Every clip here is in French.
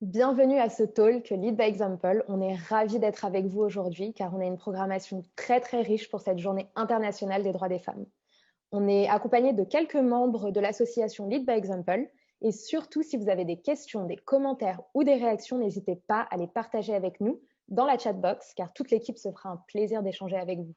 Bienvenue à ce talk Lead by Example. On est ravis d'être avec vous aujourd'hui car on a une programmation très très riche pour cette journée internationale des droits des femmes. On est accompagné de quelques membres de l'association Lead by Example et surtout si vous avez des questions, des commentaires ou des réactions, n'hésitez pas à les partager avec nous dans la chatbox car toute l'équipe se fera un plaisir d'échanger avec vous.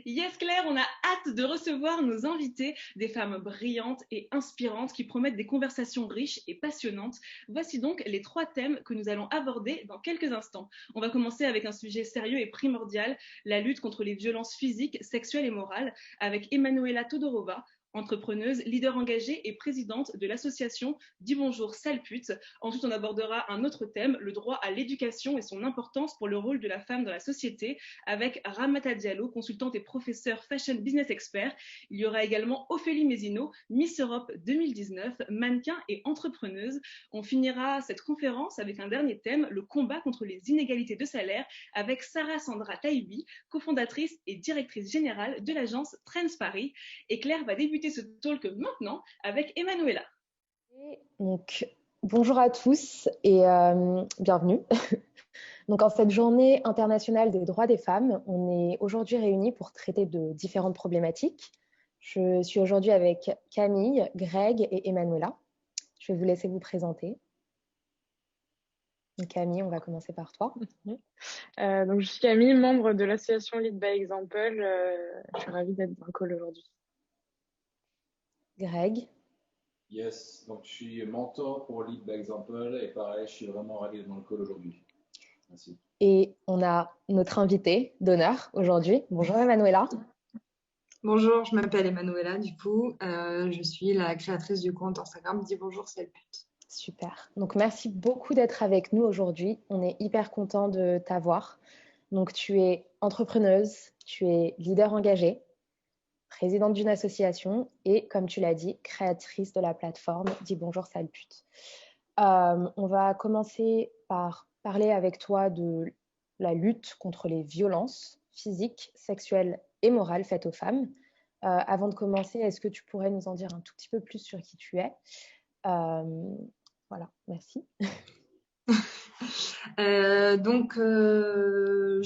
Yes Claire, on a hâte de recevoir nos invités, des femmes brillantes et inspirantes qui promettent des conversations riches et passionnantes. Voici donc les 3 thèmes que nous allons aborder dans quelques instants. On va commencer avec un sujet sérieux et primordial, la lutte contre les violences physiques, sexuelles et morales, avec Emanuela Todorova, entrepreneuse, leader engagée et présidente de l'association Dis bonjour sale pute. Ensuite, on abordera un autre thème, le droit à l'éducation et son importance pour le rôle de la femme dans la société, avec Ramata Diallo, consultante et professeure fashion business expert. Il y aura également Ophélie Mézineau, Miss Europe 2019, mannequin et entrepreneuse. On finira cette conférence avec un dernier thème, le combat contre les inégalités de salaire, avec Sarah Sandra Taïbi, cofondatrice et directrice générale de l'agence Trends Paris. Et Claire va débuter ce talk maintenant avec Emanuela. Donc, bonjour à tous et bienvenue. Donc, en cette journée internationale des droits des femmes, on est aujourd'hui réunis pour traiter de différentes problématiques. Je suis aujourd'hui avec Camille, Greg et Emanuela. Je vais vous laisser vous présenter. Donc, Camille, on va commencer par toi. Donc, je suis Camille, membre de l'association Lead by Example. Je suis ravie d'être dans le call aujourd'hui. Greg. Yes, donc je suis mentor pour Lead by Example et pareil, je suis vraiment ravi d'être dans le call aujourd'hui. Merci. Et on a notre invitée d'honneur aujourd'hui. Bonjour Emanuela. Bonjour, je m'appelle Emanuela du coup. Je suis la créatrice du compte Instagram Dis bonjour sale pute. Super. Donc merci beaucoup d'être avec nous aujourd'hui. On est hyper content de t'avoir. Donc tu es entrepreneuse, tu es leader engagé, présidente d'une association et, comme tu l'as dit, créatrice de la plateforme Dis bonjour sale pute. On va commencer par parler avec toi de la lutte contre les violences physiques, sexuelles et morales faites aux femmes. Avant de commencer, est-ce que tu pourrais nous en dire un tout petit peu plus sur qui tu es? Voilà, merci.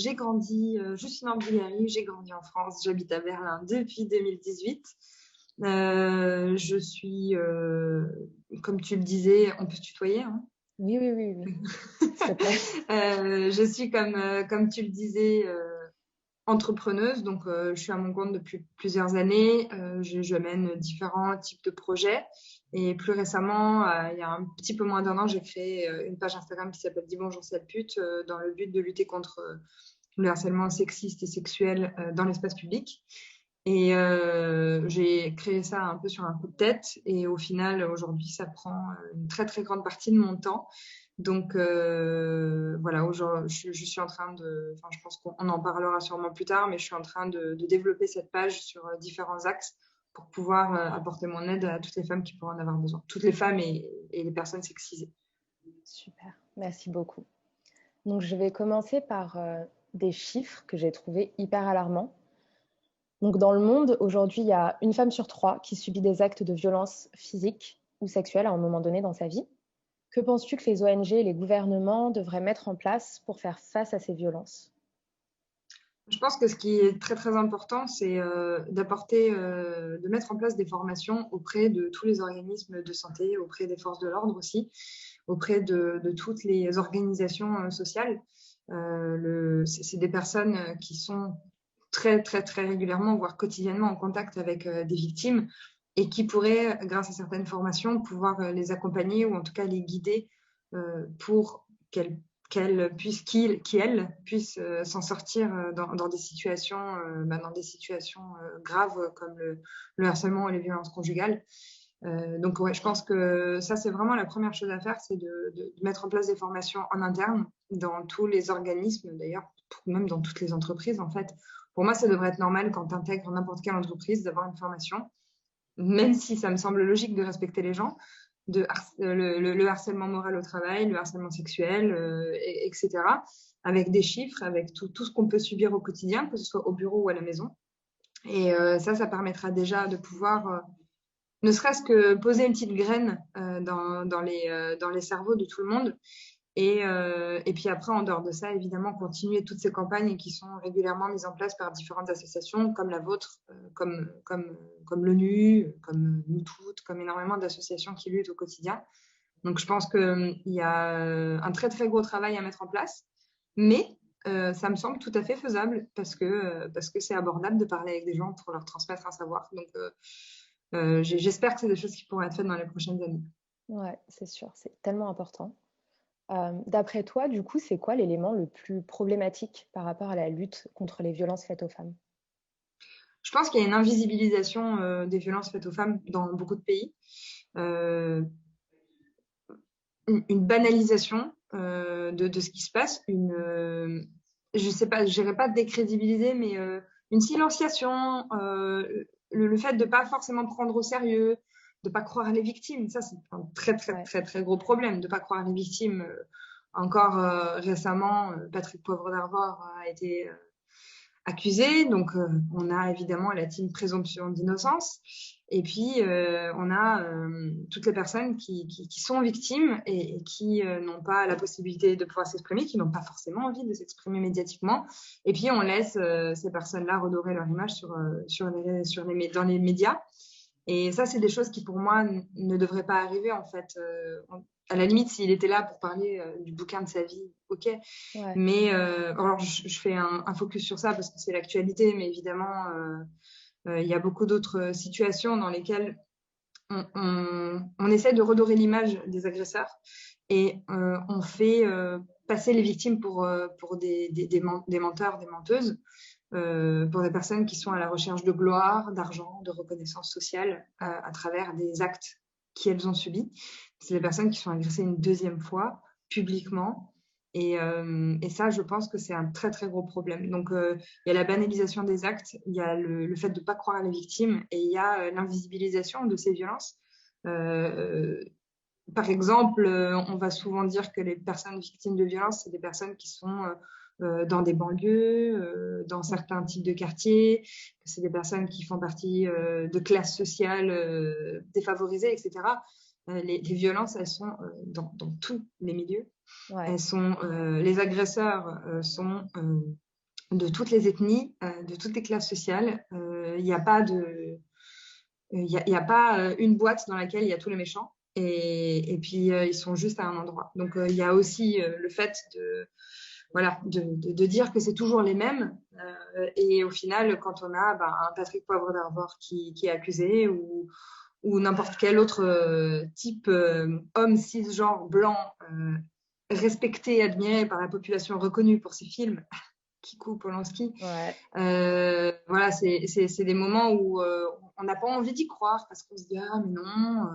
J'ai grandi, je suis née en Bulgarie, j'ai grandi en France, j'habite à Berlin depuis 2018. Je suis, comme tu le disais, on peut se tutoyer, hein? Oui. S'il te plaît. Je suis, comme tu le disais, entrepreneuse, donc je suis à mon compte depuis plusieurs années. Je mène différents types de projets. Et plus récemment, il y a un petit peu moins d'1 an, j'ai créé une page Instagram qui s'appelle Dis bonjour sale pute, dans le but de lutter contre le harcèlement sexiste et sexuel dans l'espace public. Et j'ai créé ça un peu sur un coup de tête. Et au final, aujourd'hui, ça prend une très, très grande partie de mon temps. Donc voilà, je suis en train de, enfin, je pense qu'on en parlera sûrement plus tard, mais je suis en train de développer cette page sur différents axes pour pouvoir apporter mon aide à toutes les femmes qui pourraient en avoir besoin, toutes les femmes et les personnes sexisées. Super, merci beaucoup. Donc je vais commencer par des chiffres que j'ai trouvés hyper alarmants. Donc dans le monde, aujourd'hui, il y a une femme sur 3 qui subit des actes de violence physique ou sexuelle à un moment donné dans sa vie. Que penses-tu que les ONG et les gouvernements devraient mettre en place pour faire face à ces violences? Je pense que ce qui est très très important, c'est de mettre en place des formations auprès de tous les organismes de santé, auprès des forces de l'ordre aussi, auprès de toutes les organisations sociales. C'est des personnes qui sont très très très régulièrement, voire quotidiennement en contact avec des victimes et qui pourraient, grâce à certaines formations, pouvoir les accompagner ou en tout cas les guider pour qu'elles puissent s'en sortir dans des situations, graves comme le harcèlement et les violences conjugales. Donc ouais, je pense que ça c'est vraiment la première chose à faire, c'est de mettre en place des formations en interne dans tous les organismes, d'ailleurs même dans toutes les entreprises en fait. Pour moi, ça devrait être normal quand tu intègres n'importe quelle entreprise d'avoir une formation, même si ça me semble logique de respecter les gens. le harcèlement moral au travail, le harcèlement sexuel, etc. Avec des chiffres, avec tout ce qu'on peut subir au quotidien, que ce soit au bureau ou à la maison. Et ça permettra déjà de pouvoir, ne serait-ce que poser une petite graine dans les cerveaux de tout le monde. Et puis après, en dehors de ça, évidemment, continuer toutes ces campagnes qui sont régulièrement mises en place par différentes associations comme la vôtre, comme l'ONU, comme nous toutes, comme énormément d'associations qui luttent au quotidien. Donc, je pense qu'il y a un très, très gros travail à mettre en place. Mais ça me semble tout à fait faisable parce que c'est abordable de parler avec des gens pour leur transmettre un savoir. Donc, j'espère que c'est des choses qui pourront être faites dans les prochaines années. Ouais, c'est sûr, c'est tellement important. D'après toi, du coup, c'est quoi l'élément le plus problématique par rapport à la lutte contre les violences faites aux femmes? Je pense qu'il y a une invisibilisation des violences faites aux femmes dans beaucoup de pays. Une banalisation de ce qui se passe, je sais pas, je dirais pas décrédibiliser, mais une silenciation, le fait de pas forcément prendre au sérieux, de pas croire les victimes, ça c'est un très très très très gros problème, de pas croire les victimes. Encore récemment, Patrick Poivre d'Arvor a été accusé, donc on a évidemment la team présomption d'innocence, et puis on a toutes les personnes qui sont victimes et qui n'ont pas la possibilité de pouvoir s'exprimer, qui n'ont pas forcément envie de s'exprimer médiatiquement, et puis on laisse ces personnes-là redorer leur image dans les médias. Et ça, c'est des choses qui, pour moi, ne devraient pas arriver, en fait. À la limite, s'il était là pour parler du bouquin de sa vie, ok. Ouais. Mais alors, je fais un focus sur ça parce que c'est l'actualité, mais évidemment, il y a beaucoup d'autres situations dans lesquelles on essaie de redorer l'image des agresseurs et on fait passer les victimes pour des menteurs, des menteuses. Pour des personnes qui sont à la recherche de gloire, d'argent, de reconnaissance sociale à travers des actes qu'elles ont subis. C'est des personnes qui sont agressées une deuxième fois, publiquement. Et ça, je pense que c'est un très, très gros problème. Donc, il y a la banalisation des actes, il y a le fait de ne pas croire les victimes, et il y a l'invisibilisation de ces violences. Par exemple, on va souvent dire que les personnes victimes de violences, c'est des personnes qui sont dans des banlieues, dans certains types de quartiers, que c'est des personnes qui font partie de classes sociales défavorisées, etc. Les violences, elles sont dans tous les milieux. Ouais. Elles sont, les agresseurs sont de toutes les ethnies, de toutes les classes sociales. Il n'y a pas une boîte dans laquelle il y a tous les méchants. Et puis, ils sont juste à un endroit. Donc, il y a aussi le fait de dire que c'est toujours les mêmes. Et au final, quand on a un Patrick Poivre d'Arvor qui est accusé ou n'importe quel autre type homme cisgenre blanc respecté, admiré par la population, reconnu pour ses films, Kikou, Polanski. Ouais. Voilà, c'est des moments où on n'a pas envie d'y croire parce qu'on se dit ah mais non,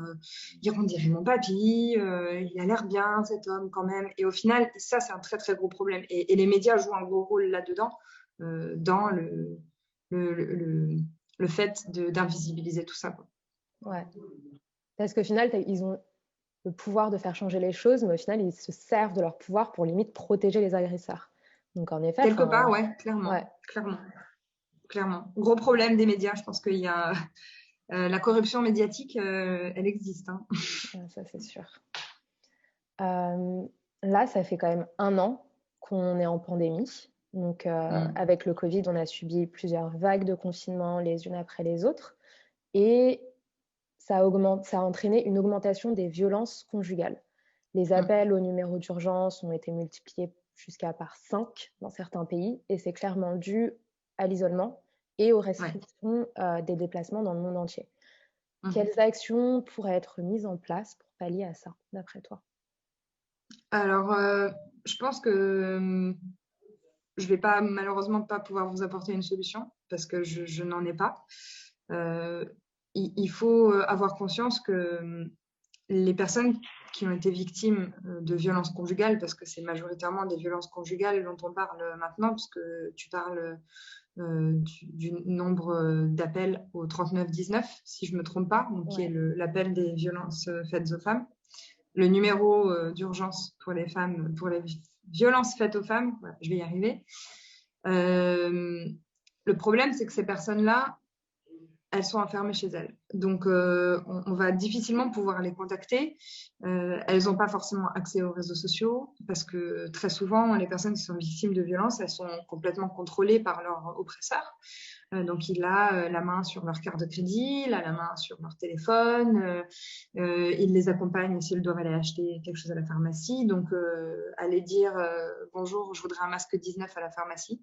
on dirait mon papy, il a l'air bien cet homme quand même. Et au final, ça c'est un très très gros problème. Et les médias jouent un gros rôle là-dedans, dans le fait d'invisibiliser tout ça, quoi. Ouais. Parce qu'au final, ils ont le pouvoir de faire changer les choses, mais au final, ils se servent de leur pouvoir pour limite protéger les agresseurs. Donc, en effet. Quelque part, ouais, clairement. Ouais. Clairement. Gros problème des médias. Je pense qu'il y a la corruption médiatique, elle existe. Hein. Ça, c'est sûr. Là, ça fait quand même 1 an qu'on est en pandémie. Donc, avec le Covid, on a subi plusieurs vagues de confinement les unes après les autres. Et ça a entraîné une augmentation des violences conjugales. Les appels au numéro d'urgence ont été multipliés jusqu'à par 5 dans certains pays, et c'est clairement dû à l'isolement et aux restrictions des déplacements dans le monde entier. Quelles actions pourraient être mises en place pour pallier à ça, d'après toi? Alors, je pense que je vais malheureusement pas pouvoir vous apporter une solution parce que je n'en ai pas. Il faut avoir conscience que les personnes qui ont été victimes de violences conjugales, parce que c'est majoritairement des violences conjugales dont on parle maintenant, parce que tu parles du nombre d'appels au 3919, si je ne me trompe pas, donc qui est l'appel des violences faites aux femmes. le numéro d'urgence pour les femmes, pour les violences faites aux femmes. Voilà, je vais y arriver. Le problème, c'est que ces personnes-là, elles sont enfermées chez elles. Donc, on va difficilement pouvoir les contacter. Elles n'ont pas forcément accès aux réseaux sociaux parce que très souvent, les personnes qui sont victimes de violences, elles sont complètement contrôlées par leur oppresseur. Donc, il a la main sur leur carte de crédit, il a la main sur leur téléphone, il les accompagne s'ils doivent aller acheter quelque chose à la pharmacie. Donc, aller dire bonjour, je voudrais un masque 19 à la pharmacie.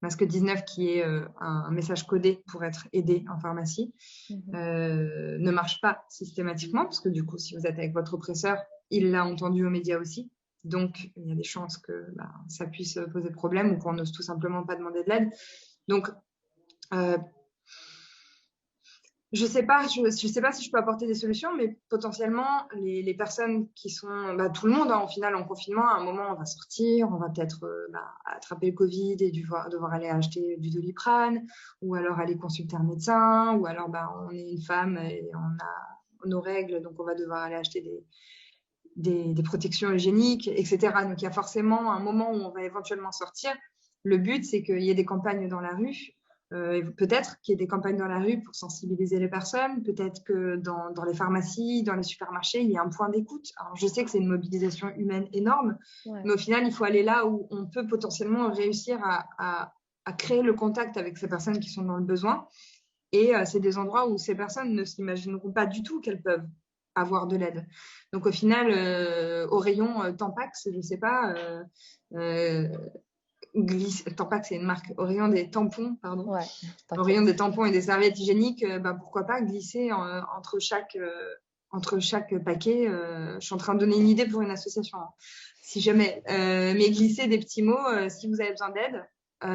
Masque 19 qui est un message codé pour être aidé en pharmacie, ne marche pas systématiquement parce que du coup, si vous êtes avec votre oppresseur, il l'a entendu aux médias aussi. Donc, il y a des chances que ça puisse poser problème ou qu'on n'ose tout simplement pas demander de l'aide. Donc, je sais pas si je peux apporter des solutions, mais potentiellement, les personnes qui sont, tout le monde, hein, au final, en confinement, à un moment, on va sortir, on va peut-être attraper le Covid et devoir aller acheter du Doliprane, ou alors aller consulter un médecin, ou alors on est une femme et on a nos règles, donc on va devoir aller acheter des protections hygiéniques, etc. Donc, il y a forcément un moment où on va éventuellement sortir. Le but, c'est qu'il y ait des campagnes dans la rue. Peut-être qu'il y ait des campagnes dans la rue pour sensibiliser les personnes, peut-être que dans les pharmacies, dans les supermarchés, il y a un point d'écoute. Alors, je sais que c'est une mobilisation humaine énorme, mais au final, il faut aller là où on peut potentiellement réussir à créer le contact avec ces personnes qui sont dans le besoin. Et c'est des endroits où ces personnes ne s'imagineront pas du tout qu'elles peuvent avoir de l'aide. Donc, au final, au rayon Tampax, je ne sais pas... Tampax, c'est une marque. Au rayon des tampons, pardon. Ouais, au rayon des tampons et des serviettes hygiéniques, pourquoi pas glisser entre chaque paquet. Je suis en train de donner une idée pour une association, hein, si jamais. Mais glisser des petits mots, si vous avez besoin d'aide,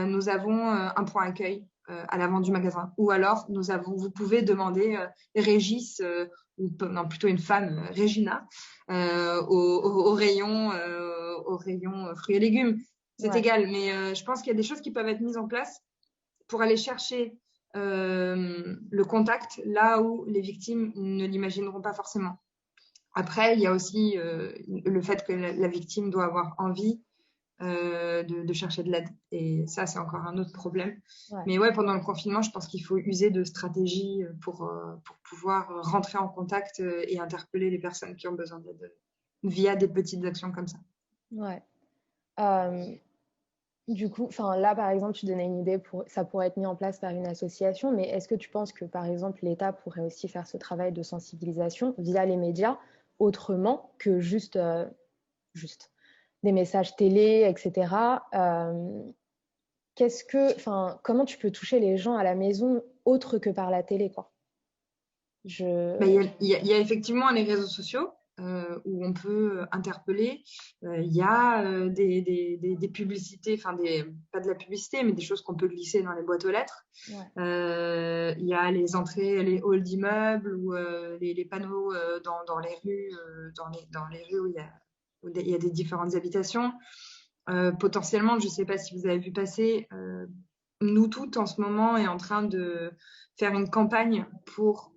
nous avons un point accueil à l'avant du magasin. Ou alors, vous pouvez demander Régis, ou non, plutôt une femme, Régina, au rayon fruits et légumes. C'est égal, mais je pense qu'il y a des choses qui peuvent être mises en place pour aller chercher le contact là où les victimes ne l'imagineront pas forcément. Après, il y a aussi le fait que la victime doit avoir envie de chercher de l'aide. Et ça, c'est encore un autre problème. Ouais. Mais ouais, pendant le confinement, je pense qu'il faut user de stratégies pour pouvoir rentrer en contact et interpeller les personnes qui ont besoin d'aide via des petites actions comme ça. Ouais. Du coup, là, par exemple, tu donnais une idée, ça pourrait être mis en place par une association, mais est-ce que tu penses que, par exemple, l'État pourrait aussi faire ce travail de sensibilisation via les médias, autrement que juste des messages télé, etc. Comment tu peux toucher les gens à la maison autre que par la télé, quoi? Il y a effectivement les réseaux sociaux. Où on peut interpeller. Il y a des publicités, pas de la publicité, mais des choses qu'on peut glisser dans les boîtes aux lettres. Ouais. Il y a les entrées, les halls d'immeubles ou les panneaux dans les rues, dans les rues où il y a des différentes habitations. Potentiellement, je ne sais pas si vous avez vu passer, Nous Toutes en ce moment est en train de faire une campagne pour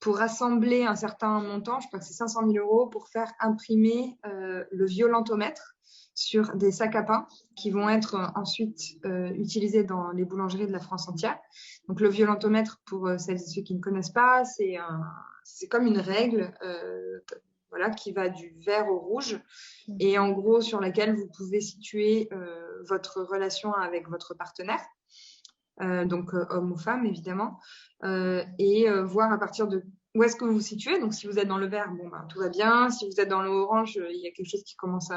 rassembler un certain montant, je crois que c'est 500 000 €, pour faire imprimer le violentomètre sur des sacs à pain qui vont être ensuite utilisés dans les boulangeries de la France entière. Donc le violentomètre, pour celles et ceux qui ne connaissent pas, c'est comme une règle qui va du vert au rouge et en gros sur laquelle vous pouvez situer votre relation avec votre partenaire. Donc homme ou femme évidemment, et voir à partir de où est-ce que vous vous situez. Donc si vous êtes dans le vert, tout va bien. Si vous êtes dans le orange, il y a quelque chose qui commence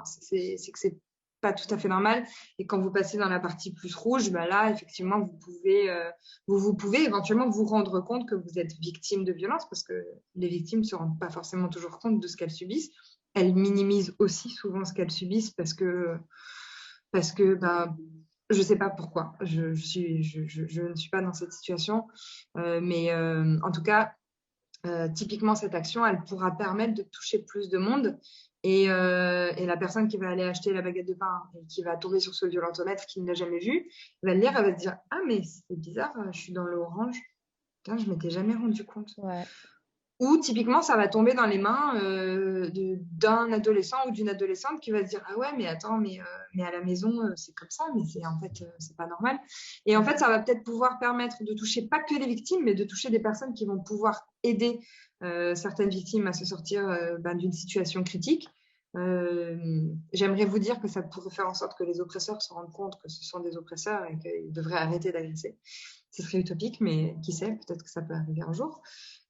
c'est que c'est pas tout à fait normal. Et quand vous passez dans la partie plus rouge, là effectivement vous pouvez éventuellement vous rendre compte que vous êtes victime de violence, parce que les victimes se rendent pas forcément toujours compte de ce qu'elles subissent. Elles minimisent aussi souvent ce qu'elles subissent parce que je sais pas pourquoi. Je ne suis pas dans cette situation. Mais en tout cas, typiquement, cette action, elle pourra permettre de toucher plus de monde. Et la personne qui va aller acheter la baguette de pain et qui va tomber sur ce violentomètre qu'il n'a jamais vu, elle va le lire, elle va se dire « Ah, mais c'est bizarre, je suis dans l'orange. Putain, je ne m'étais jamais rendu compte. » Ouais. Ou typiquement, ça va tomber dans les mains d'un adolescent ou d'une adolescente qui va se dire ah ouais mais attends mais à la maison c'est comme ça mais c'est pas normal. Et en fait ça va peut-être pouvoir permettre de toucher pas que les victimes mais de toucher des personnes qui vont pouvoir aider certaines victimes à se sortir d'une situation critique. J'aimerais vous dire que ça pourrait faire en sorte que les oppresseurs se rendent compte que ce sont des oppresseurs et qu'ils devraient arrêter d'agresser. Ce serait utopique, mais qui sait, peut-être que ça peut arriver un jour.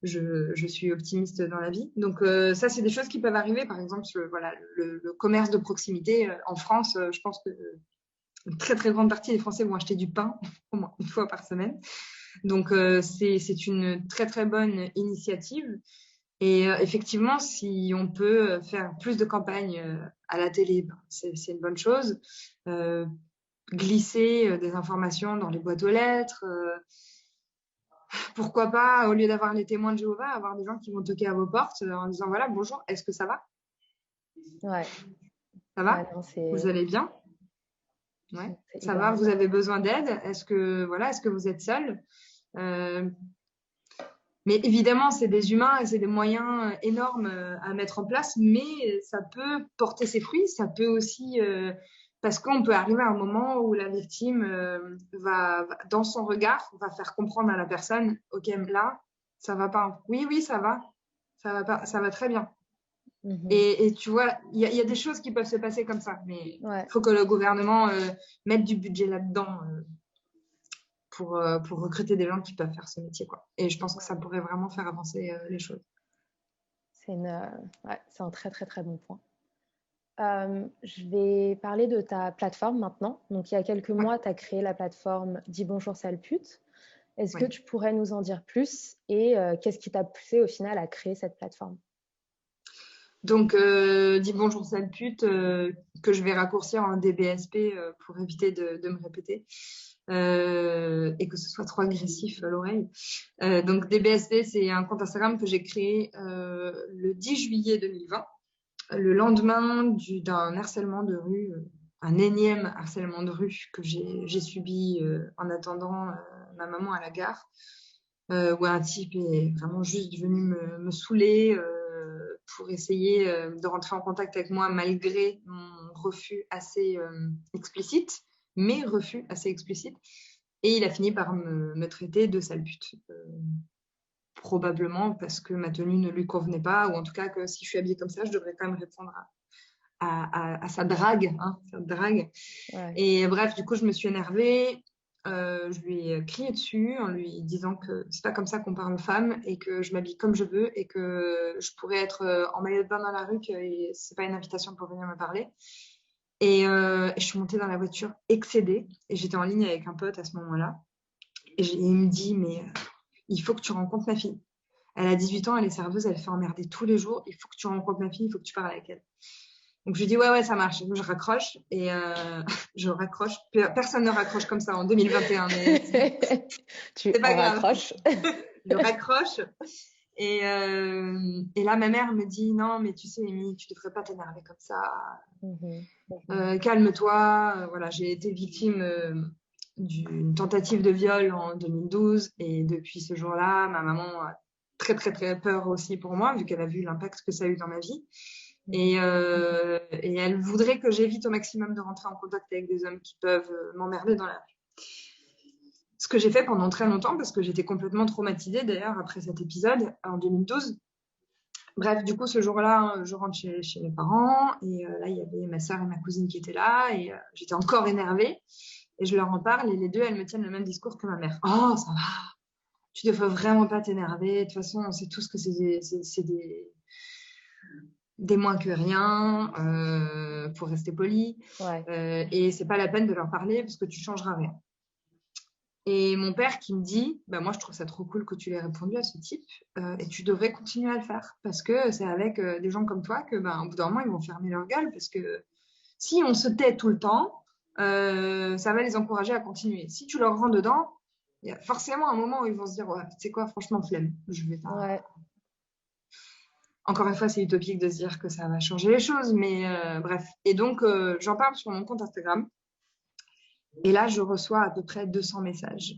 Je suis optimiste dans la vie. Donc ça, c'est des choses qui peuvent arriver. Par exemple, le commerce de proximité en France, je pense que une très très grande partie des Français vont acheter du pain au moins une fois par semaine. Donc c'est une très très bonne initiative. Et effectivement, si on peut faire plus de campagnes à la télé, c'est une bonne chose. Glisser des informations dans les boîtes aux lettres. Pourquoi pas, au lieu d'avoir les témoins de Jéhovah, avoir des gens qui vont toquer à vos portes en disant voilà, bonjour, est-ce que ça va? Ouais. Ça va? Ouais, non, Vous allez bien? Ouais. c'est Ça hyper va? Vous important. avez besoin d'aide? Est-ce que vous êtes seul? Mais évidemment, c'est des humains et c'est des moyens énormes à mettre en place, mais ça peut porter ses fruits. Ça peut aussi, parce qu'on peut arriver à un moment où la victime dans son regard, va faire comprendre à la personne, ok, là, ça va pas. Oui, oui, ça va pas, ça va très bien. Et tu vois, il y a des choses qui peuvent se passer comme ça, mais il faut que le gouvernement mette du budget là-dedans. Pour recruter des gens qui peuvent faire ce métier, quoi. Et je pense que ça pourrait vraiment faire avancer les choses. C'est un très, très, très bon point. Je vais parler de ta plateforme maintenant. Donc, il y a quelques mois, tu as créé la plateforme Dis bonjour sale pute. Est-ce que tu pourrais nous en dire plus et qu'est-ce qui t'a poussé au final à créer cette plateforme? Donc, Dis bonjour sale pute, que je vais raccourcir en DBSP pour éviter de me répéter. Et que ce soit trop agressif à l'oreille. Donc DBSP, c'est un compte Instagram que j'ai créé le 10 juillet 2020, le lendemain d'un harcèlement de rue, un énième harcèlement de rue que j'ai subi en attendant ma maman à la gare, où un type est vraiment juste venu me saouler pour essayer de rentrer en contact avec moi malgré mon refus assez explicite. Mes refus assez explicites. Et il a fini par me traiter de sale pute. Probablement parce que ma tenue ne lui convenait pas, ou en tout cas que si je suis habillée comme ça, je devrais quand même répondre à sa drague. Hein, sa drague. Ouais. Et bref, du coup, je me suis énervée. Je lui ai crié dessus en lui disant que c'est pas comme ça qu'on parle aux femmes et que je m'habille comme je veux et que je pourrais être en maillot de bain dans la rue et c'est pas une invitation pour venir me parler. Et je suis montée dans la voiture excédée et j'étais en ligne avec un pote à ce moment-là. Et il me dit, mais il faut que tu rencontres ma fille. Elle a 18 ans, elle est serveuse, elle fait emmerder tous les jours. Il faut que tu rencontres ma fille, il faut que tu parles avec elle. Donc je lui dis, ouais, ça marche. Donc je raccroche et je raccroche. Personne ne raccroche comme ça en 2021. Mais c'est pas grave. Raccroches. Je raccroche. Et là, ma mère me dit, non, mais tu sais, Amy, tu devrais pas t'énerver comme ça. Calme-toi. Voilà, j'ai été victime d'une tentative de viol en 2012 et depuis ce jour-là, ma maman a très très très peur aussi pour moi vu qu'elle a vu l'impact que ça a eu dans ma vie et elle voudrait que j'évite au maximum de rentrer en contact avec des hommes qui peuvent m'emmerder dans la rue. Ce que j'ai fait pendant très longtemps parce que j'étais complètement traumatisée d'ailleurs après cet épisode en 2012. Bref, du coup, ce jour-là, je rentre chez mes parents et là, il y avait ma soeur et ma cousine qui étaient là et j'étais encore énervée et je leur en parle et les deux, elles me tiennent le même discours que ma mère. Oh, ça va, tu devrais vraiment pas t'énerver. De toute façon, on sait tous que c'est des moins que rien, pour rester poli. Ouais. Et c'est pas la peine de leur parler parce que tu changeras rien. Et mon père qui me dit, bah moi je trouve ça trop cool que tu l'aies répondu à ce type et tu devrais continuer à le faire parce que c'est avec des gens comme toi que au bout d'un moment ils vont fermer leur gueule parce que si on se tait tout le temps, ça va les encourager à continuer. Si tu leur rends dedans, il y a forcément un moment où ils vont se dire ouais, tu sais quoi, franchement flemme, je vais pas. Ouais. Encore une fois, c'est utopique de se dire que ça va changer les choses, mais bref. Et donc j'en parle sur mon compte Instagram. Et là, je reçois à peu près 200 messages,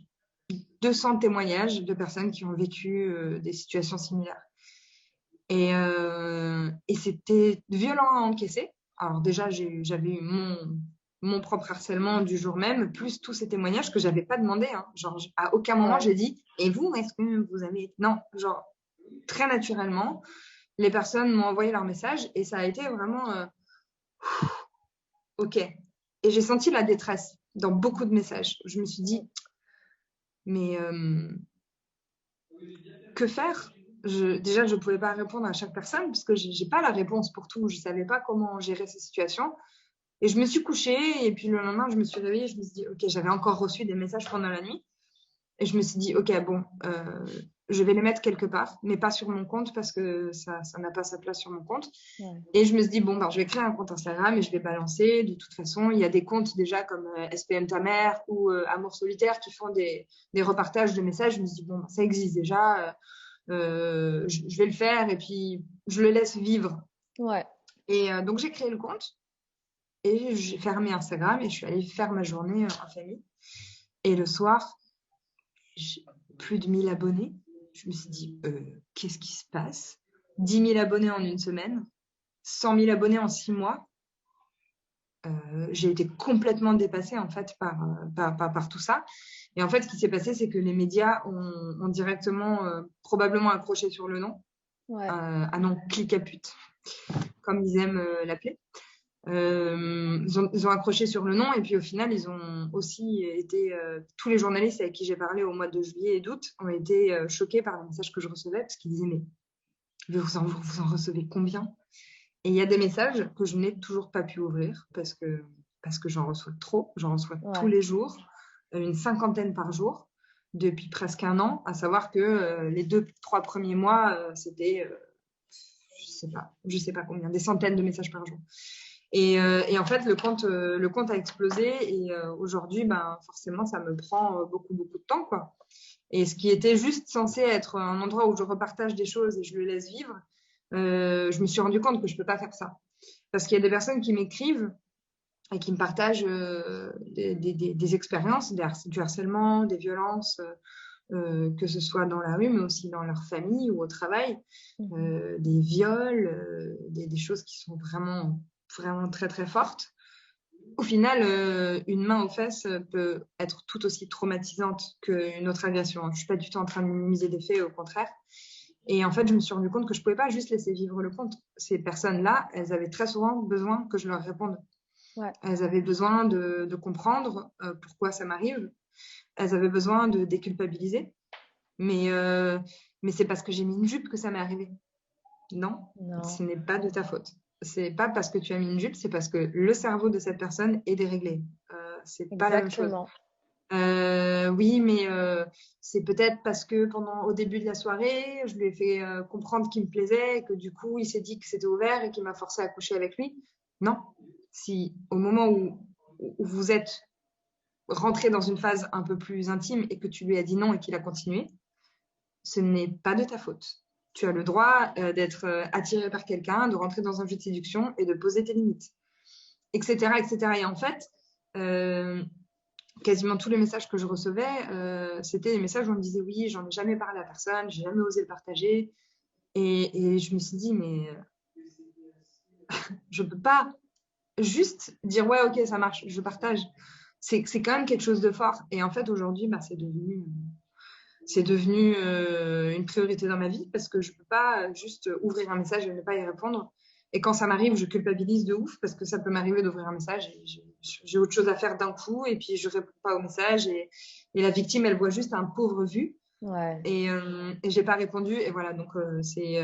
200 témoignages de personnes qui ont vécu des situations similaires. Et c'était violent à encaisser. Alors déjà, j'avais eu mon propre harcèlement du jour même, plus tous ces témoignages que j'avais pas demandé. Hein. Genre, à aucun moment, j'ai dit « Et vous, est-ce que vous avez… » Non, genre, très naturellement, les personnes m'ont envoyé leur message et ça a été vraiment OK. Et j'ai senti la détresse dans beaucoup de messages. Je me suis dit « Mais que faire ?» Déjà, je ne pouvais pas répondre à chaque personne parce que je n'ai pas la réponse pour tout. Je ne savais pas comment gérer ces situations. Et je me suis couchée et puis le lendemain, je me suis réveillée. Je me suis dit, OK, j'avais encore reçu des messages pendant la nuit. Et je me suis dit, OK, bon, je vais les mettre quelque part, mais pas sur mon compte parce que ça n'a pas sa place sur mon compte. Ouais. Et je me suis dit, bon, ben, je vais créer un compte Instagram et je vais balancer. De toute façon, il y a des comptes déjà comme SPM ta mère ou Amour solitaire qui font des repartages de messages. Je me suis dit, bon, ça existe déjà. Je vais le faire et puis je le laisse vivre. Ouais. Et donc, j'ai créé le compte et j'ai fermé Instagram et je suis allée faire ma journée en famille. Et le soir, j'ai plus de 1000 abonnés. Je me suis dit, qu'est-ce qui se passe? 10 000 abonnés en une semaine, 100 000 abonnés en 6 mois. J'ai été complètement dépassée en fait par tout ça. Et en fait, ce qui s'est passé, c'est que les médias ont directement probablement accroché sur le nom. Ouais. Ah non, clic à pute, comme ils aiment l'appeler. Ils ont accroché sur le nom et puis au final, ils ont aussi été... tous les journalistes avec qui j'ai parlé au mois de juillet et d'août ont été choqués par les messages que je recevais parce qu'ils disaient « Mais vous en recevez combien ?» Et il y a des messages que je n'ai toujours pas pu ouvrir parce que j'en reçois trop. J'en reçois tous les jours, une 50aine par jour, depuis presque un an. À savoir que les 2-3 premiers mois, c'était, je sais pas combien, des centaines de messages par jour. Et en fait, le compte a explosé et aujourd'hui, ben, forcément, ça me prend beaucoup de temps, quoi. Et ce qui était juste censé être un endroit où je repartage des choses et je le laisse vivre, je me suis rendu compte que je peux pas faire ça. Parce qu'il y a des personnes qui m'écrivent et qui me partagent des expériences, du harcèlement, des violences, que ce soit dans la rue, mais aussi dans leur famille ou au travail, des viols, des choses qui sont vraiment, vraiment très, très fortes. Au final, une main aux fesses peut être tout aussi traumatisante qu'une autre agression. Je ne suis pas du tout en train de minimiser des faits, au contraire. Et en fait, je me suis rendu compte que je ne pouvais pas juste laisser vivre le compte. Ces personnes-là, elles avaient très souvent besoin que je leur réponde. Ouais. Elles avaient besoin de comprendre pourquoi ça m'arrive. Elles avaient besoin de déculpabiliser. Mais c'est parce que j'ai mis une jupe que ça m'est arrivé. Non, ce n'est pas de ta faute. C'est pas parce que tu as mis une jupe, c'est parce que le cerveau de cette personne est déréglé. C'est pas la même chose. Oui, mais c'est peut-être parce que au début de la soirée, je lui ai fait comprendre qu'il me plaisait et que du coup, il s'est dit que c'était ouvert et qu'il m'a forcé à coucher avec lui. Non. Si au moment où vous êtes rentré dans une phase un peu plus intime et que tu lui as dit non et qu'il a continué, ce n'est pas de ta faute. Tu as le droit d'être attiré par quelqu'un, de rentrer dans un jeu de séduction et de poser tes limites, etc., etc. Et en fait, quasiment tous les messages que je recevais, c'était des messages où on me disait oui, j'en ai jamais parlé à personne, j'ai jamais osé le partager. Et je me suis dit, mais je peux pas juste dire ouais, ok, ça marche, je partage. C'est quand même quelque chose de fort. Et en fait, aujourd'hui, bah, c'est devenu une priorité dans ma vie parce que je peux pas juste ouvrir un message et ne pas y répondre. Et quand ça m'arrive, je culpabilise de ouf parce que ça peut m'arriver d'ouvrir un message et j'ai autre chose à faire d'un coup et puis je réponds pas au message et la victime, elle voit juste un pauvre vu. Ouais. Et j'ai pas répondu et voilà, donc c'est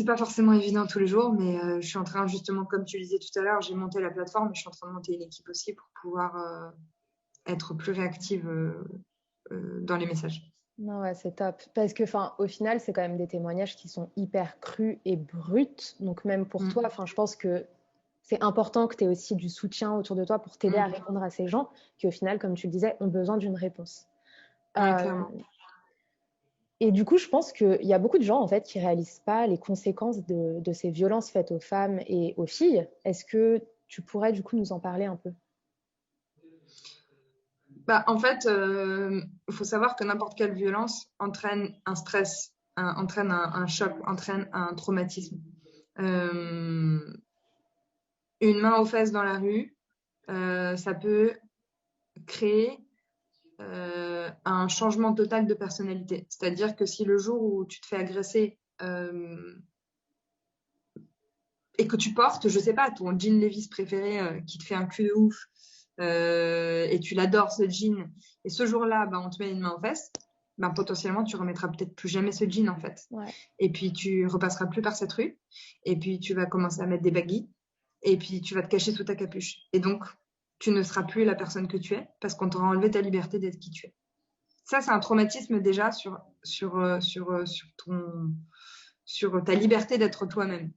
pas forcément évident tous les jours, mais je suis en train, justement, comme tu le disais tout à l'heure, j'ai monté la plateforme et je suis en train de monter une équipe aussi pour pouvoir être plus réactive dans les messages. Non, ouais, c'est top. Parce que, au final, c'est quand même des témoignages qui sont hyper crus et bruts. Donc, même pour toi, je pense que c'est important que tu aies aussi du soutien autour de toi pour t'aider à répondre à ces gens qui, au final, comme tu le disais, ont besoin d'une réponse. Clairement. Et du coup, je pense qu'il y a beaucoup de gens, en fait, qui ne réalisent pas les conséquences de ces violences faites aux femmes et aux filles. Est-ce que tu pourrais, du coup, nous en parler un peu ? Bah, en fait, il faut savoir que n'importe quelle violence entraîne un stress entraîne un choc, entraîne un traumatisme. Une main aux fesses dans la rue, ça peut créer un changement total de personnalité. C'est-à-dire que si le jour où tu te fais agresser et que tu portes, je sais pas, ton jean Levi's préféré qui te fait un cul de ouf et tu l'adores ce jean, et ce jour-là, on te met une main aux fesses, potentiellement tu remettras peut-être plus jamais ce jean en fait. Ouais. Et puis tu repasseras plus par cette rue, et puis tu vas commencer à mettre des baggies, et puis tu vas te cacher sous ta capuche. Et donc, tu ne seras plus la personne que tu es parce qu'on t'aura enlevé ta liberté d'être qui tu es. Ça, c'est un traumatisme déjà sur ta liberté d'être toi-même.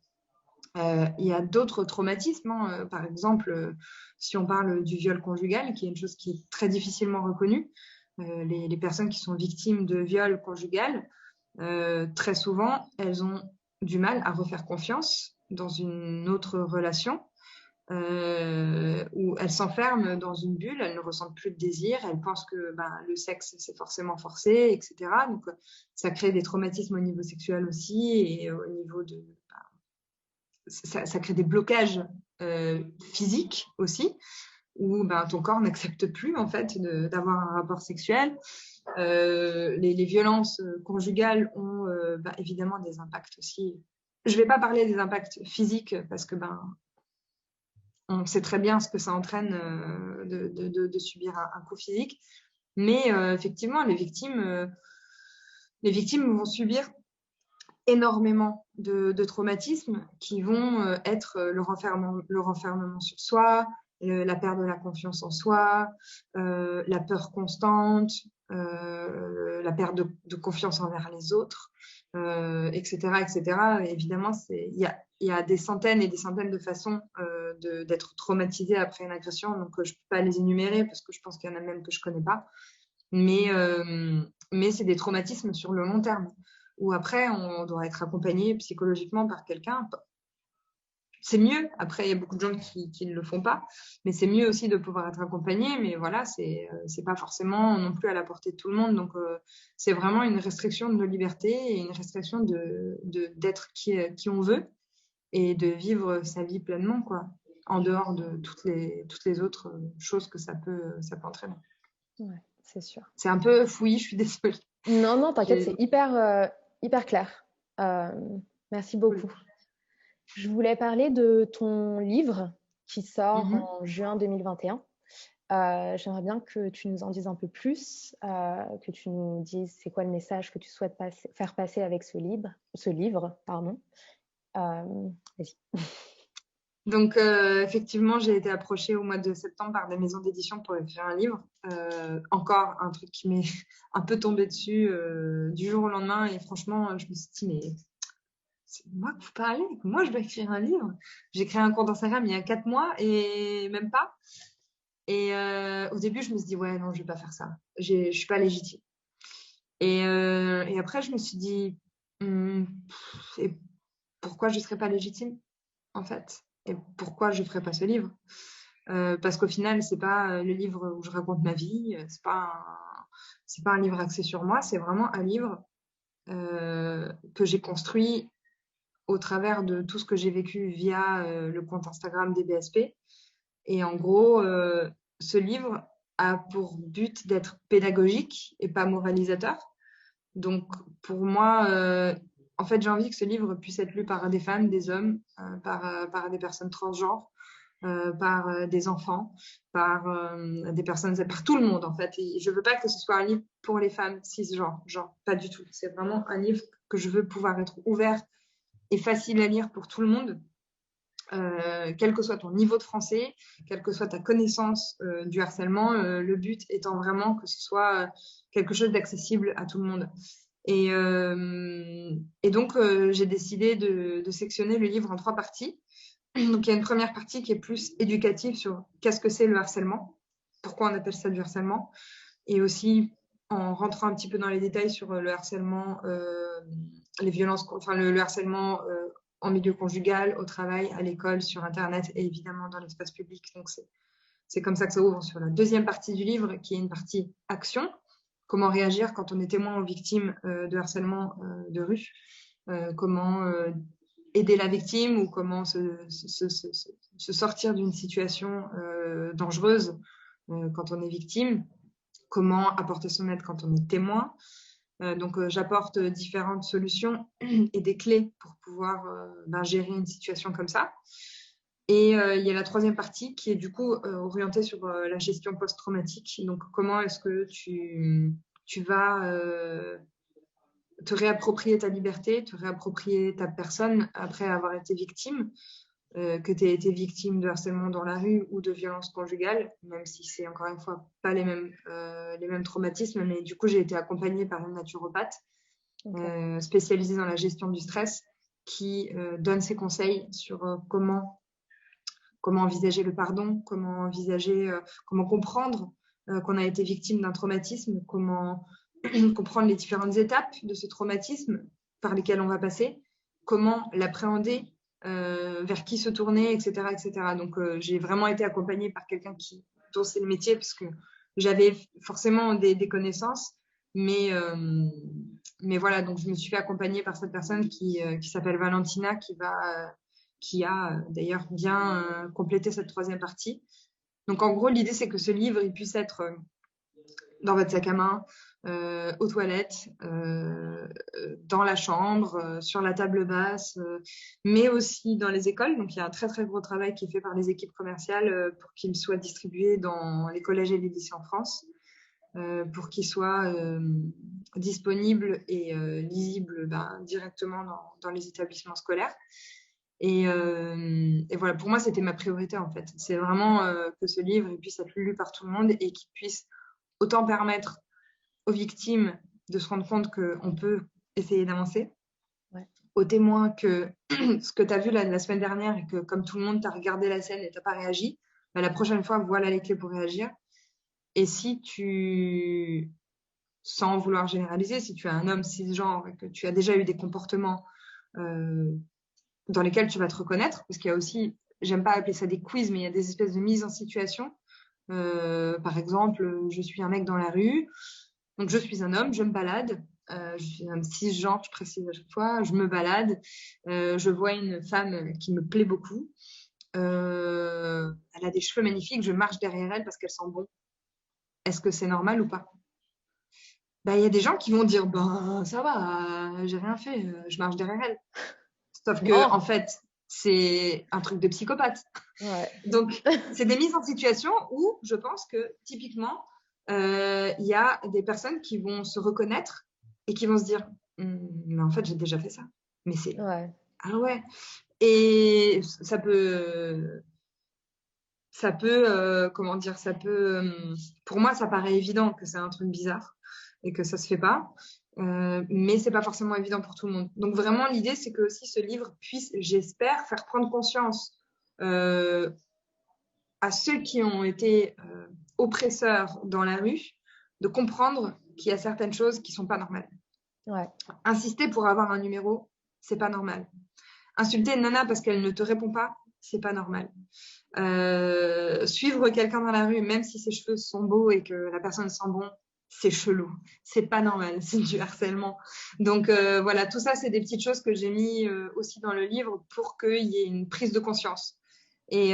Il y a d'autres traumatismes, hein. Par exemple, si on parle du viol conjugal, qui est une chose qui est très difficilement reconnue, les personnes qui sont victimes de viol conjugal, très souvent, elles ont du mal à refaire confiance dans une autre relation, où elles s'enferment dans une bulle, elles ne ressentent plus de désir, elles pensent que le sexe c'est forcément forcé, etc. Donc ça crée des traumatismes au niveau sexuel aussi, et au niveau de ça crée des blocages physiques aussi, où ton corps n'accepte plus en fait d'avoir un rapport sexuel. Les violences conjugales ont évidemment des impacts aussi. Je ne vais pas parler des impacts physiques parce que on sait très bien ce que ça entraîne de subir un coup physique, mais effectivement les victimes vont subir énormément de traumatismes qui vont être le renfermement sur soi, la perte de la confiance en soi, la peur constante, la perte de confiance envers les autres, etc., etc. Et évidemment, il y a des centaines et des centaines de façons d'être traumatisé après une agression, donc je ne peux pas les énumérer parce que je pense qu'il y en a même que je ne connais pas. Mais c'est des traumatismes sur le long terme, où après, on doit être accompagné psychologiquement par quelqu'un. C'est mieux. Après, il y a beaucoup de gens qui ne le font pas, mais c'est mieux aussi de pouvoir être accompagné. Mais voilà, c'est pas forcément non plus à la portée de tout le monde. Donc, c'est vraiment une restriction de nos libertés et une restriction d'être qui on veut et de vivre sa vie pleinement, quoi, en dehors de toutes les autres choses que ça peut entraîner. Ouais, c'est sûr. C'est un peu fouillis, je suis désolée. Non, t'inquiète, c'est hyper clair. Merci beaucoup. Oui. Je voulais parler de ton livre qui sort en juin 2021. J'aimerais bien que tu nous en dises un peu plus, que tu nous dises c'est quoi le message que tu souhaites faire passer avec ce livre. Vas-y. Donc, effectivement, j'ai été approchée au mois de septembre par des maisons d'édition pour écrire un livre. Encore un truc qui m'est un peu tombé dessus du jour au lendemain. Et franchement, je me suis dit, mais c'est moi que vous parlez, moi je dois écrire un livre. J'ai créé un compte Instagram il y a 4 mois et même pas. Et au début, je me suis dit, ouais, non, je vais pas faire ça. Je suis pas légitime. Et après, je me suis dit, et pourquoi je serais pas légitime, en fait? Et pourquoi je ferais pas ce livre? Parce qu'au final, c'est pas le livre où je raconte ma vie, c'est pas un livre axé sur moi, c'est vraiment un livre que j'ai construit au travers de tout ce que j'ai vécu via le compte Instagram des BSP. Et en gros, ce livre a pour but d'être pédagogique et pas moralisateur. Donc, pour moi, en fait, j'ai envie que ce livre puisse être lu par des femmes, des hommes, par des personnes transgenres, par des enfants, par des personnes, par tout le monde, en fait. Et je veux pas que ce soit un livre pour les femmes cisgenres, genre, pas du tout. C'est vraiment un livre que je veux pouvoir être ouvert et facile à lire pour tout le monde, quel que soit ton niveau de français, quelle que soit ta connaissance du harcèlement, le but étant vraiment que ce soit quelque chose d'accessible à tout le monde. Et donc, j'ai décidé de sectionner le livre en 3 parties. Donc, il y a une première partie qui est plus éducative sur qu'est-ce que c'est le harcèlement, pourquoi on appelle ça du harcèlement, et aussi en rentrant un petit peu dans les détails sur le harcèlement, les violences, enfin le harcèlement en milieu conjugal, au travail, à l'école, sur Internet et évidemment dans l'espace public. Donc, c'est comme ça que ça ouvre sur la deuxième partie du livre, qui est une partie action. comment réagir quand on est témoin ou victime de harcèlement de rue, comment aider la victime ou comment se sortir d'une situation dangereuse quand on est victime, comment apporter son aide quand on est témoin. Donc, j'apporte différentes solutions et des clés pour pouvoir gérer une situation comme ça. Et il y a la troisième partie qui est du coup orientée sur la gestion post-traumatique. Donc, comment est-ce que tu vas te réapproprier ta liberté, te réapproprier ta personne après avoir été victime, que tu aies été victime de harcèlement dans la rue ou de violence conjugale, même si c'est encore une fois pas les mêmes traumatismes, mais du coup j'ai été accompagnée par une naturopathe spécialisée dans la gestion du stress qui donne ses conseils sur comment envisager le pardon, comment comprendre qu'on a été victime d'un traumatisme, comment comprendre les différentes étapes de ce traumatisme par lesquelles on va passer, comment l'appréhender, vers qui se tourner, etc. etc. Donc, j'ai vraiment été accompagnée par quelqu'un dont c'est le métier, parce que j'avais forcément des connaissances, mais voilà, donc je me suis fait accompagner par cette personne qui s'appelle Valentina, qui a d'ailleurs bien complété cette troisième partie. Donc, en gros, l'idée, c'est que ce livre, il puisse être dans votre sac à main, aux toilettes, dans la chambre, sur la table basse, mais aussi dans les écoles. Donc, il y a un très, très gros travail qui est fait par les équipes commerciales pour qu'il soit distribué dans les collèges et les lycées en France, pour qu'il soit disponible et lisible directement dans les établissements scolaires. Et voilà, pour moi, c'était ma priorité, en fait. C'est vraiment que ce livre puisse être lu par tout le monde et qu'il puisse autant permettre aux victimes de se rendre compte qu'on peut essayer d'avancer, aux témoins que ce que tu as vu la semaine dernière et que comme tout le monde, tu as regardé la scène et tu n'as pas réagi, la prochaine fois, voilà les clés pour réagir. Et si tu, sans vouloir généraliser, si tu es un homme cisgenre et que tu as déjà eu des comportements dans lesquels tu vas te reconnaître, parce qu'il y a aussi, j'aime pas appeler ça des quiz, mais il y a des espèces de mise en situation. Par exemple, je suis un mec dans la rue, donc je suis un homme, je me balade, je suis un cisgenre, je précise à chaque fois, je me balade, je vois une femme qui me plaît beaucoup, elle a des cheveux magnifiques, je marche derrière elle parce qu'elle sent bon. Est-ce que c'est normal ou pas? Il y a des gens qui vont dire ça va, j'ai rien fait, je marche derrière elle. Sauf que en fait, c'est un truc de psychopathe. Ouais. Donc, c'est des mises en situation où je pense que typiquement, il y a des personnes qui vont se reconnaître et qui vont se dire mais en fait, j'ai déjà fait ça. Mais c'est. Ouais. Ah ouais. Et ça peut. Comment dire, pour moi, ça paraît évident que c'est un truc bizarre et que ça se fait pas. Mais c'est pas forcément évident pour tout le monde. Donc vraiment, l'idée, c'est que aussi ce livre puisse, j'espère, faire prendre conscience à ceux qui ont été oppresseurs dans la rue, de comprendre qu'il y a certaines choses qui sont pas normales. Ouais. Insister pour avoir un numéro, c'est pas normal. Insulter une nana parce qu'elle ne te répond pas, c'est pas normal. Suivre quelqu'un dans la rue, même si ses cheveux sont beaux et que la personne sent bon, c'est chelou, c'est pas normal, c'est du harcèlement. Donc voilà, tout ça, c'est des petites choses que j'ai mis aussi dans le livre pour qu'il y ait une prise de conscience. Et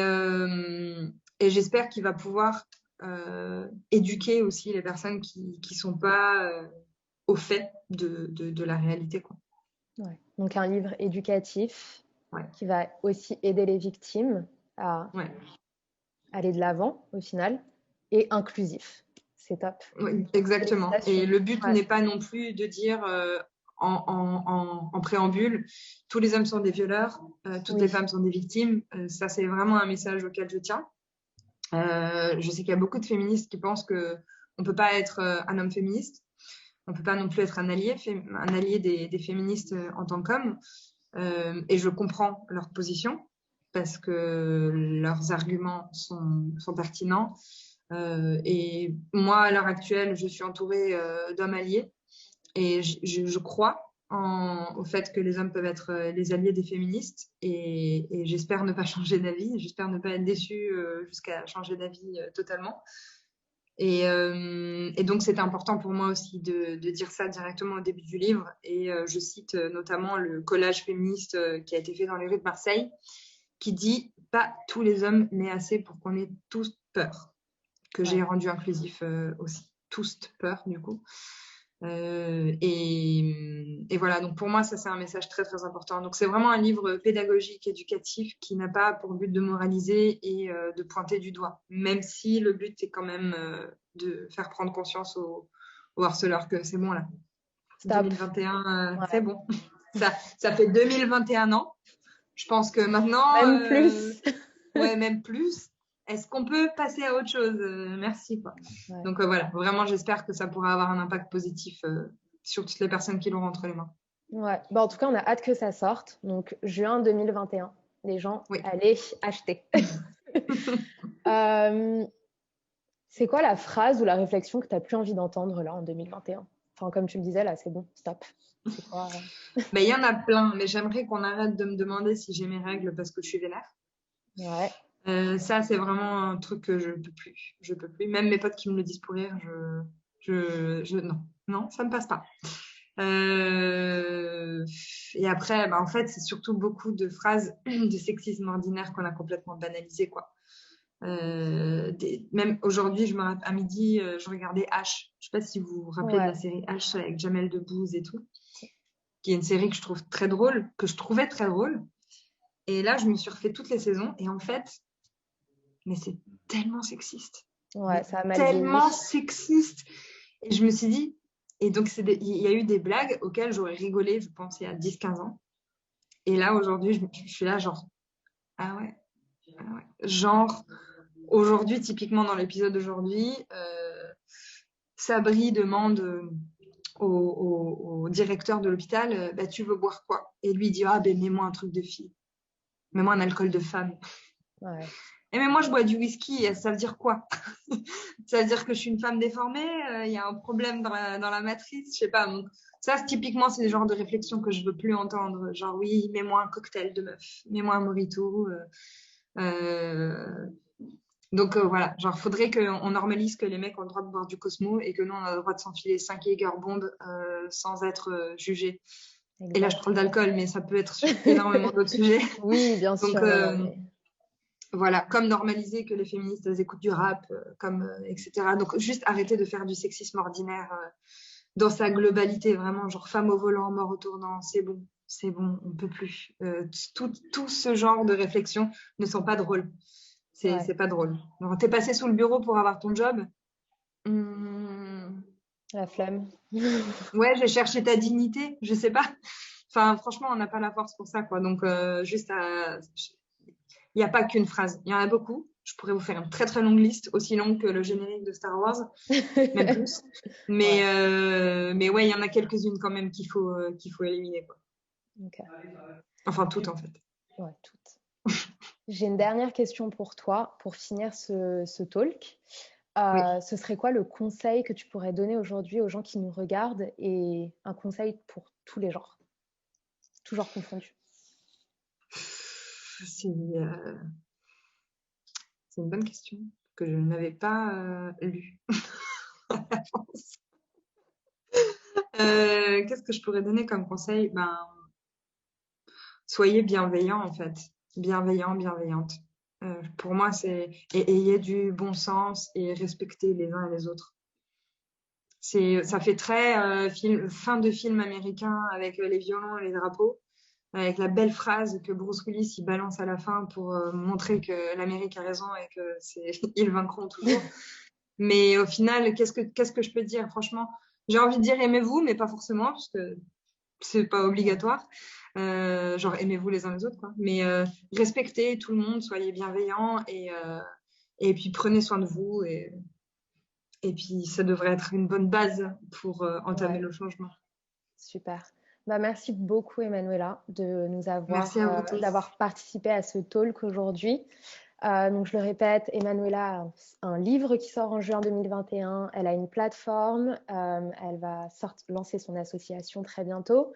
j'espère qu'il va pouvoir éduquer aussi les personnes qui sont pas au fait de la réalité, quoi. Ouais. Donc un livre éducatif qui va aussi aider les victimes à aller de l'avant au final et inclusif. C'est top. Oui, exactement. Et le but n'est pas non plus de dire en préambule, tous les hommes sont des violeurs, toutes les femmes sont des victimes. Ça, c'est vraiment un message auquel je tiens. Je sais qu'il y a beaucoup de féministes qui pensent qu'on ne peut pas être un homme féministe. On ne peut pas non plus être un allié des féministes en tant qu'homme. Et je comprends leur position parce que leurs arguments sont pertinents. Et moi, à l'heure actuelle, je suis entourée d'hommes alliés et je crois au fait que les hommes peuvent être les alliés des féministes et j'espère ne pas changer d'avis, j'espère ne pas être déçue jusqu'à changer d'avis totalement. Et donc, c'était important pour moi aussi de dire ça directement au début du livre. Et je cite notamment le collage féministe qui a été fait dans les rues de Marseille, qui dit « Pas tous les hommes nés assez pour qu'on ait tous peur », que j'ai rendu inclusif aussi. Tous peur, du coup. Et voilà, donc pour moi, ça, c'est un message très, très important. Donc, c'est vraiment un livre pédagogique, éducatif, qui n'a pas pour but de moraliser et de pointer du doigt. Même si le but, c'est quand même de faire prendre conscience aux harceleurs que c'est bon, là. Stop. 2021, c'est bon. Ça fait 2021 ans. Je pense que maintenant... Même plus. Ouais, même plus. Est-ce qu'on peut passer à autre chose? Merci, quoi. Ouais. Donc voilà, vraiment, j'espère que ça pourra avoir un impact positif sur toutes les personnes qui l'auront entre les mains. Ouais. Bah, en tout cas, on a hâte que ça sorte. Donc, juin 2021, les gens, allez acheter. C'est quoi la phrase ou la réflexion que tu n'as plus envie d'entendre là en 2021? Enfin, comme tu le disais, là, c'est bon, stop. C'est quoi? Il y en a plein, mais j'aimerais qu'on arrête de me demander si j'ai mes règles parce que je suis vénère. Ouais. Ça, c'est vraiment un truc que je peux plus. Je peux plus. Même mes potes qui me le disent pour rire, non, ça me passe pas. Et après, en fait, c'est surtout beaucoup de phrases de sexisme ordinaire qu'on a complètement banalisé, quoi. Même aujourd'hui, à midi, je regardais H. Je sais pas si vous vous rappelez de la série H avec Jamel Debbouze et tout, qui est une série que je trouve très drôle, que je trouvais très drôle. Et là, je me suis refait toutes les saisons, et en fait, mais c'est tellement sexiste. Ouais, ça a mal tellement vieilli. sexiste. Et je me suis dit, et donc il y a eu des blagues auxquelles j'aurais rigolé, je pense, il y a 10-15 ans. Et là, aujourd'hui, je suis là, genre, ah ouais. Genre, aujourd'hui, typiquement dans l'épisode d'aujourd'hui, Sabri demande au directeur de l'hôpital, tu veux boire quoi? Et lui, il dit, mets-moi un truc de fille. Mets-moi un alcool de femme. Ouais. Et mais moi, je bois du whisky, ça veut dire quoi? Ça veut dire que je suis une femme déformée, il y a un problème dans la matrice, je sais pas. Donc, ça, typiquement, c'est le genre de réflexion que je veux plus entendre. Genre, oui, mets-moi un cocktail de meuf, mets-moi un mojito. Donc, voilà, genre, faudrait qu'on normalise que les mecs ont le droit de boire du Cosmo et que nous, on a le droit de s'enfiler 5 Jägerbomb sans être jugés. Et là, je parle d'alcool, mais ça peut être sur énormément d'autres sujets. Oui, bien sûr. Donc, voilà, comme normaliser que les féministes elles écoutent du rap, etc. Donc juste arrêter de faire du sexisme ordinaire dans sa globalité, vraiment, genre femme au volant, mort au tournant, c'est bon, on peut plus. Tout ce genre de réflexions ne sont pas drôles. C'est pas drôle. Donc, t'es passé sous le bureau pour avoir ton job. La flemme. Ouais, j'ai cherché ta dignité, je sais pas. Enfin, franchement, on n'a pas la force pour ça, quoi. Donc, il n'y a pas qu'une phrase, il y en a beaucoup. Je pourrais vous faire une très très longue liste, aussi longue que le générique de Star Wars, même plus. Mais ouais, il y en a quelques-unes quand même qu'il faut éliminer, quoi. Okay. Enfin, toutes en fait. Ouais, toutes. J'ai une dernière question pour toi, pour finir ce talk. Ce serait quoi le conseil que tu pourrais donner aujourd'hui aux gens qui nous regardent et un conseil pour tous les genres, tous genres confondus? C'est une bonne question que je n'avais pas lue. Qu'est-ce que je pourrais donner comme conseil? Soyez bienveillants en fait. Bienveillants, bienveillantes. Pour moi, c'est ayez du bon sens et respectez les uns et les autres. Ça fait très fin de film américain avec les violons et les drapeaux, avec la belle phrase que Bruce Willis il balance à la fin pour montrer que l'Amérique a raison et que ils vaincront toujours. Mais au final, qu'est-ce que je peux dire? Franchement, j'ai envie de dire aimez-vous, mais pas forcément, parce que c'est pas obligatoire. Genre aimez-vous les uns les autres, quoi. Mais respectez tout le monde, soyez bienveillants et puis prenez soin de vous et puis ça devrait être une bonne base pour entamer le changement. Super. Merci beaucoup Emanuela de nous d'avoir participé à ce talk aujourd'hui. Donc je le répète, Emanuela a un livre qui sort en juin 2021. Elle a une plateforme. Elle va lancer son association très bientôt.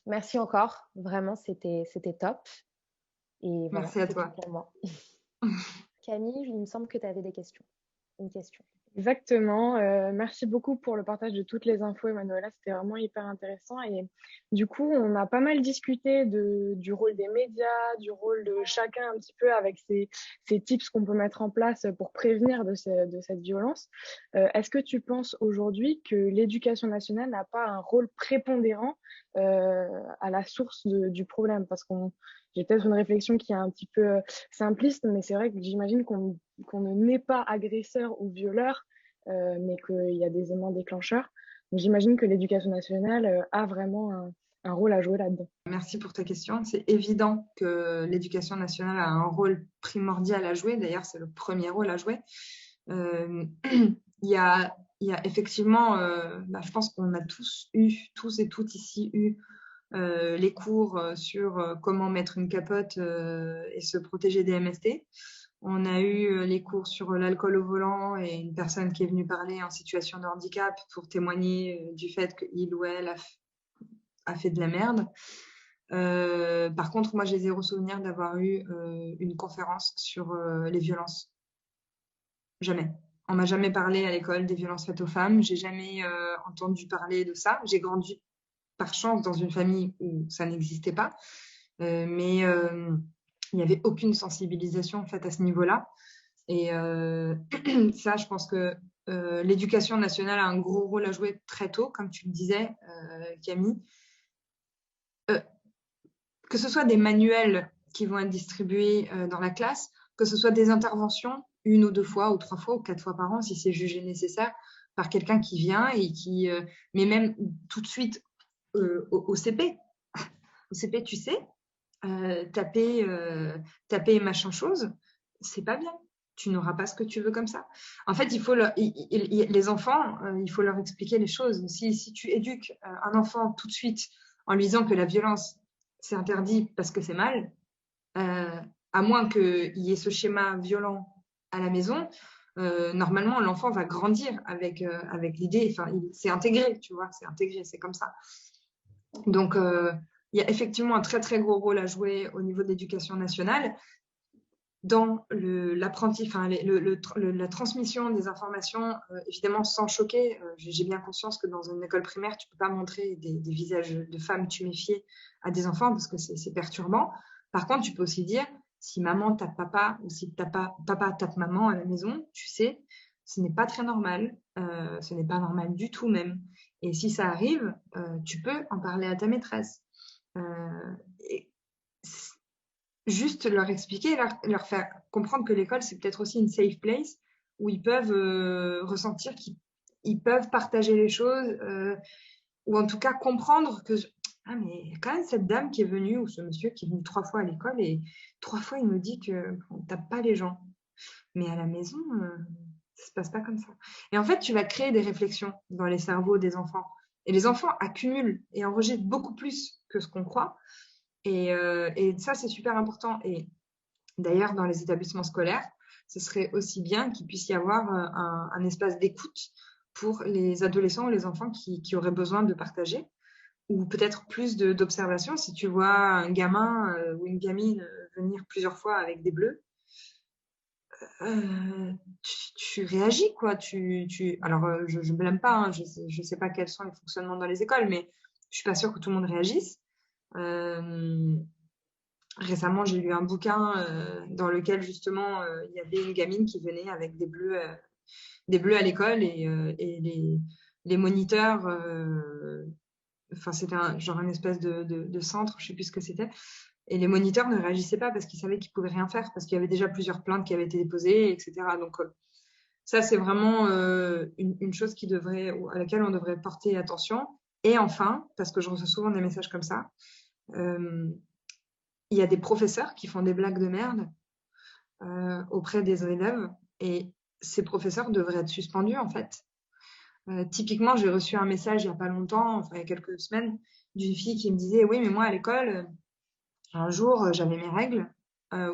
Merci encore. Vraiment, c'était top. Et voilà, merci à toi. Pour moi. Camille, il me semble que tu avais des questions. une question. Exactement. Merci beaucoup pour le partage de toutes les infos, Emanuela. C'était vraiment hyper intéressant. Et du coup, on a pas mal discuté du rôle des médias, du rôle de chacun un petit peu avec ces tips qu'on peut mettre en place pour prévenir de cette violence. Est-ce que tu penses aujourd'hui que l'éducation nationale n'a pas un rôle prépondérant à la source du problème? Parce j'ai peut-être une réflexion qui est un petit peu simpliste, mais c'est vrai que j'imagine qu'on ne naît pas agresseur ou violeur, mais qu'il y a des éléments déclencheurs. Donc, j'imagine que l'éducation nationale a vraiment un rôle à jouer là-dedans. Merci pour ta question. C'est évident que l'éducation nationale a un rôle primordial à jouer. D'ailleurs, c'est le premier rôle à jouer. Il y a effectivement, je pense qu'on a tous et toutes ici eu les cours sur comment mettre une capote et se protéger des MST. On a eu les cours sur l'alcool au volant et une personne qui est venue parler en situation de handicap pour témoigner du fait qu'il ou elle a fait de la merde. Par contre, moi, j'ai zéro souvenir d'avoir eu une conférence sur les violences. Jamais. On m'a jamais parlé à l'école des violences faites aux femmes. J'ai jamais entendu parler de ça. J'ai grandi par chance dans une famille où ça n'existait pas, mais il n'y avait aucune sensibilisation faite à ce niveau-là. Et ça, je pense que l'éducation nationale a un gros rôle à jouer très tôt, comme tu le disais, Camille. Que ce soit des manuels qui vont être distribués dans la classe, que ce soit des interventions 1 ou 2 fois ou 3 fois ou 4 fois par an si c'est jugé nécessaire par quelqu'un qui vient et qui mais même tout de suite au CP. Au CP, tu sais, taper machin chose, c'est pas bien. Tu n'auras pas ce que tu veux comme ça. En fait, les enfants, il faut leur expliquer les choses. Si tu éduques un enfant tout de suite en lui disant que la violence, c'est interdit parce que c'est mal, à moins qu'il y ait ce schéma violent à la maison, normalement, l'enfant va grandir avec l'idée, enfin, c'est intégré, tu vois, c'est intégré, c'est comme ça. Donc, il y a effectivement un très, très gros rôle à jouer au niveau de l'éducation nationale dans la transmission des informations, évidemment sans choquer. J'ai bien conscience que dans une école primaire, tu peux pas montrer des visages de femmes tuméfiées à des enfants parce que c'est perturbant. Par contre, tu peux aussi dire, si maman tape papa ou si papa tape maman à la maison, tu sais, ce n'est pas très normal. Ce n'est pas normal du tout même. Et si ça arrive, tu peux en parler à ta maîtresse. Juste leur expliquer, leur faire comprendre que l'école, c'est peut-être aussi une safe place où ils peuvent ressentir qu'ils peuvent partager les choses ou en tout cas comprendre que mais il y a quand même cette dame qui est venue ou ce monsieur qui est venu 3 fois à l'école et 3 fois il nous dit qu'on ne tape pas les gens. Mais à la maison, ça se passe pas comme ça. Et en fait, tu vas créer des réflexions dans les cerveaux des enfants. Et les enfants accumulent et enregistrent beaucoup plus que ce qu'on croit. Et ça, c'est super important. Et d'ailleurs, dans les établissements scolaires, ce serait aussi bien qu'il puisse y avoir un espace d'écoute pour les adolescents ou les enfants qui auraient besoin de partager, ou peut-être plus d'observation. Si tu vois un gamin ou une gamine venir plusieurs fois avec des bleus, tu réagis, quoi. Alors, je blâme pas, hein, je sais pas quels sont les fonctionnements dans les écoles, mais je suis pas sûre que tout le monde réagisse. Récemment, j'ai lu un bouquin dans lequel justement il y avait une gamine qui venait avec des bleus à l'école et les moniteurs, enfin c'était genre une espèce de centre, je sais plus ce que c'était, et les moniteurs ne réagissaient pas parce qu'ils savaient qu'ils pouvaient rien faire parce qu'il y avait déjà plusieurs plaintes qui avaient été déposées, etc. Donc ça c'est vraiment une chose à laquelle on devrait porter attention. Et enfin, parce que je reçois souvent des messages comme ça. Il y a des professeurs qui font des blagues de merde auprès des élèves et ces professeurs devraient être suspendus en fait. Typiquement, j'ai reçu un message il n'y a pas longtemps, enfin il y a quelques semaines, d'une fille qui me disait « Oui, mais moi à l'école, un jour j'avais mes règles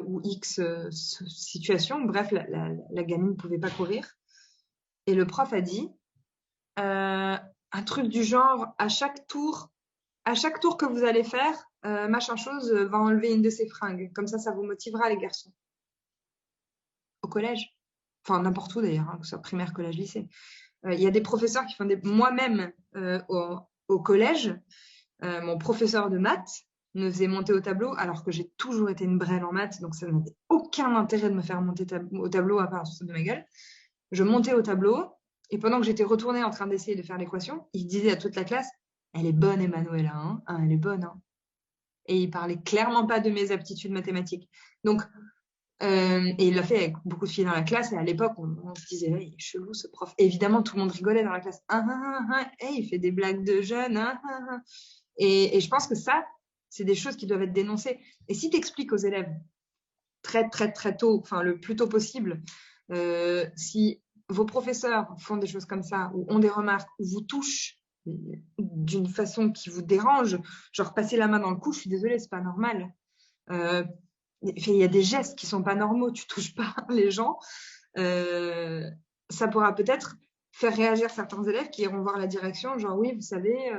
ou X situation, bref, la gamine ne pouvait pas courir. Et le prof a dit un truc du genre à chaque tour que vous allez faire, machin chose va enlever une de ses fringues. Comme ça vous motivera les garçons. » Au collège. enfin n'importe où d'ailleurs, hein, que ce soit primaire, collège, lycée. Il y a des professeurs qui font moi-même au collège, mon professeur de maths me faisait monter au tableau alors que j'ai toujours été une brêle en maths, donc ça n'avait aucun intérêt de me faire monter au tableau à part se de ma gueule. Je montais au tableau et pendant que j'étais retournée en train d'essayer de faire l'équation, il disait à toute la classe, elle est bonne Emmanuela, hein, ah, elle est bonne. Hein. Et il parlait clairement pas de mes aptitudes mathématiques. Donc, et il l'a fait avec beaucoup de filles dans la classe. Et à l'époque, on se disait, hey, il est chelou ce prof. Et évidemment, tout le monde rigolait dans la classe. Hey, il fait des blagues de jeunes. Et je pense que ça, c'est des choses qui doivent être dénoncées. Et si tu expliques aux élèves très, très, très tôt, enfin le plus tôt possible, si vos professeurs font des choses comme ça, ou ont des remarques, ou vous touchent d'une façon qui vous dérange, genre passer la main dans le cou, je suis désolée, c'est pas normal. Il y a des gestes qui sont pas normaux, tu touches pas les gens. Ça pourra peut-être faire réagir certains élèves qui iront voir la direction, genre oui, vous savez,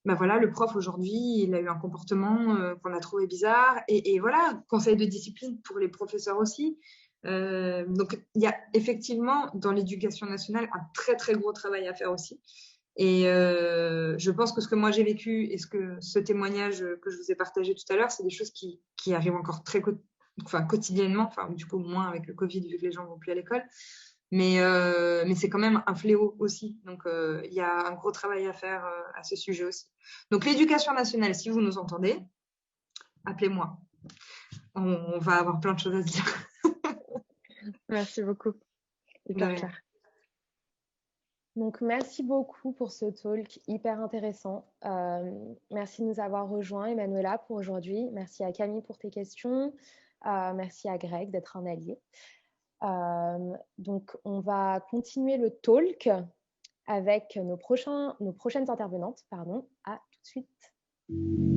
ben voilà, le prof aujourd'hui, il a eu un comportement qu'on a trouvé bizarre, et voilà, conseil de discipline pour les professeurs aussi. Donc il y a effectivement dans l'éducation nationale un très très gros travail à faire aussi. Et je pense que ce que moi j'ai vécu et ce témoignage que je vous ai partagé tout à l'heure, c'est des choses qui arrivent encore quotidiennement, enfin du coup moins avec le Covid vu que les gens vont plus à l'école, mais c'est quand même un fléau aussi. Donc il y a un gros travail à faire à ce sujet aussi. Donc l'éducation nationale, si vous nous entendez, appelez-moi. On va avoir plein de choses à se dire. Merci beaucoup. Hyper clair. Donc, merci beaucoup pour ce talk hyper intéressant. Merci de nous avoir rejoints, Emmanuela, pour aujourd'hui. Merci à Camille pour tes questions. Merci à Greg d'être un allié. Donc, on va continuer le talk avec nos prochaines intervenantes. À tout de suite.